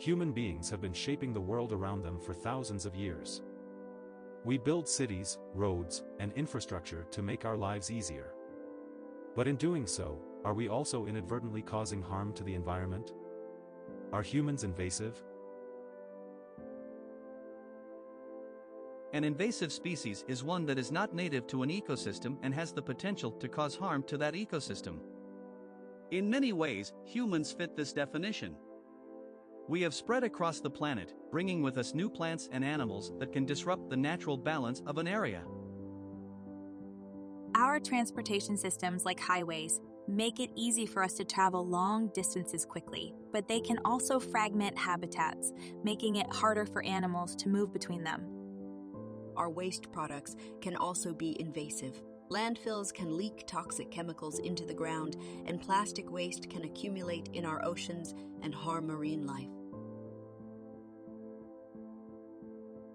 human beings have been shaping the world around them for thousands of years. We build cities, roads, and infrastructure to make our lives easier. But in doing so, are we also inadvertently causing harm to the environment? Are humans invasive? An invasive species is one that is not native to an ecosystem and has the potential to cause harm to that ecosystem. In many ways, humans fit this definition. We have spread across the planet, bringing with us new plants and animals that can disrupt the natural balance of an area. Our transportation systems, like highways, make it easy for us to travel long distances quickly, but they can also fragment habitats, making it harder for animals to move between them. Our waste products can also be invasive. Landfills can leak toxic chemicals into the ground, and plastic waste can accumulate in our oceans and harm marine life.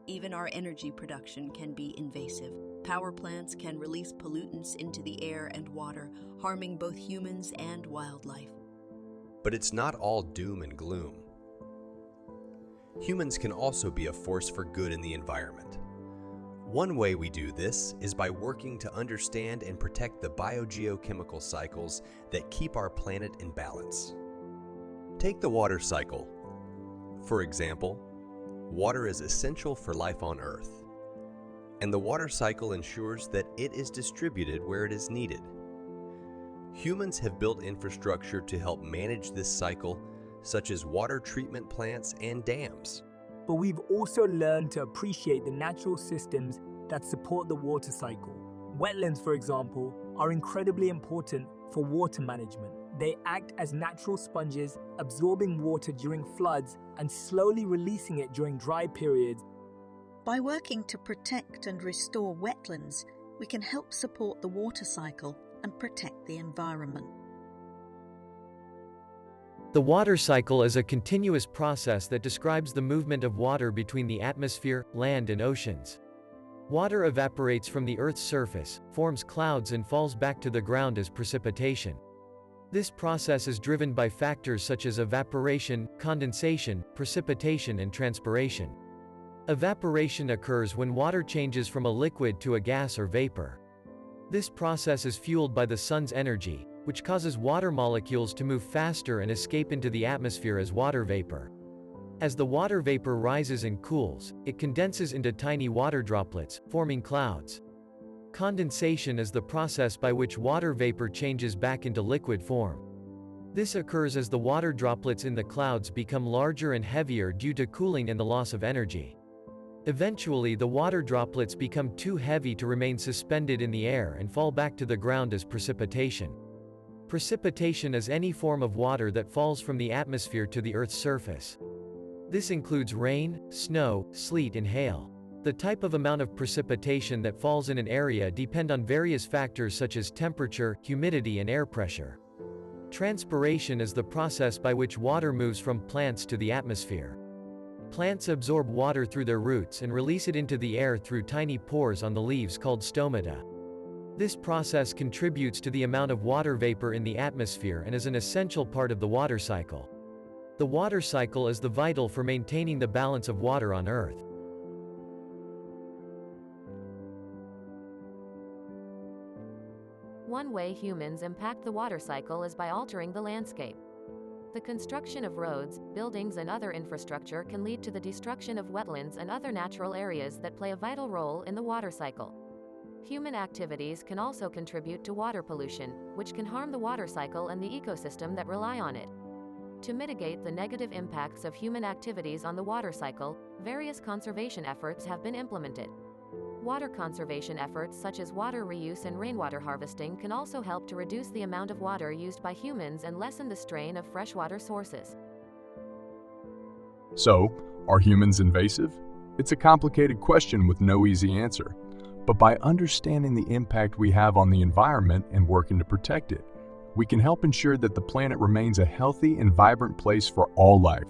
Even our energy production can be invasive. Power plants can release pollutants into the air and water, harming both humans and wildlife. But it's not all doom and gloom. Humans can also be a force for good in the environment. One way we do this is by working to understand and protect the biogeochemical cycles that keep our planet in balance. Take the water cycle. For example, water is essential for life on Earth, and the water cycle ensures that it is distributed where it is needed. Humans have built infrastructure to help manage this cycle, such as water treatment plants and dams. But we've also learned to appreciate the natural systems that support the water cycle. Wetlands, for example, are incredibly important for water management. They act as natural sponges, absorbing water during floods and slowly releasing it during dry periods. By working to protect and restore wetlands, we can help support the water cycle and protect the environment. The water cycle is a continuous process that describes the movement of water between the atmosphere, land, and oceans. Water evaporates from the Earth's surface, forms clouds, and falls back to the ground as precipitation. This process is driven by factors such as evaporation, condensation, precipitation, and transpiration. Evaporation occurs when water changes from a liquid to a gas or vapor. This process is fueled by the sun's energy, which causes water molecules to move faster and escape into the atmosphere as water vapor. As the water vapor rises and cools, it condenses into tiny water droplets, forming clouds. Condensation is the process by which water vapor changes back into liquid form. This occurs as the water droplets in the clouds become larger and heavier due to cooling and the loss of energy. Eventually, the water droplets become too heavy to remain suspended in the air and fall back to the ground as precipitation. Precipitation is any form of water that falls from the atmosphere to the Earth's surface. This includes rain, snow, sleet, and hail. The type of amount of precipitation that falls in an area depend on various factors such as temperature, humidity, and air pressure. Transpiration is the process by which water moves from plants to the atmosphere. Plants absorb water through their roots and release it into the air through tiny pores on the leaves called stomata. This process contributes to the amount of water vapor in the atmosphere and is an essential part of the water cycle. The water cycle is vital for maintaining the balance of water on Earth. One way humans impact the water cycle is by altering the landscape. The construction of roads, buildings, and other infrastructure can lead to the destruction of wetlands and other natural areas that play a vital role in the water cycle. Human activities can also contribute to water pollution, which can harm the water cycle and the ecosystem that rely on it. To mitigate the negative impacts of human activities on the water cycle, various conservation efforts have been implemented. Water conservation efforts such as water reuse and rainwater harvesting can also help to reduce the amount of water used by humans and lessen the strain of freshwater sources. So, are humans invasive? It's a complicated question with no easy answer. But by understanding the impact we have on the environment and working to protect it, we can help ensure that the planet remains a healthy and vibrant place for all life.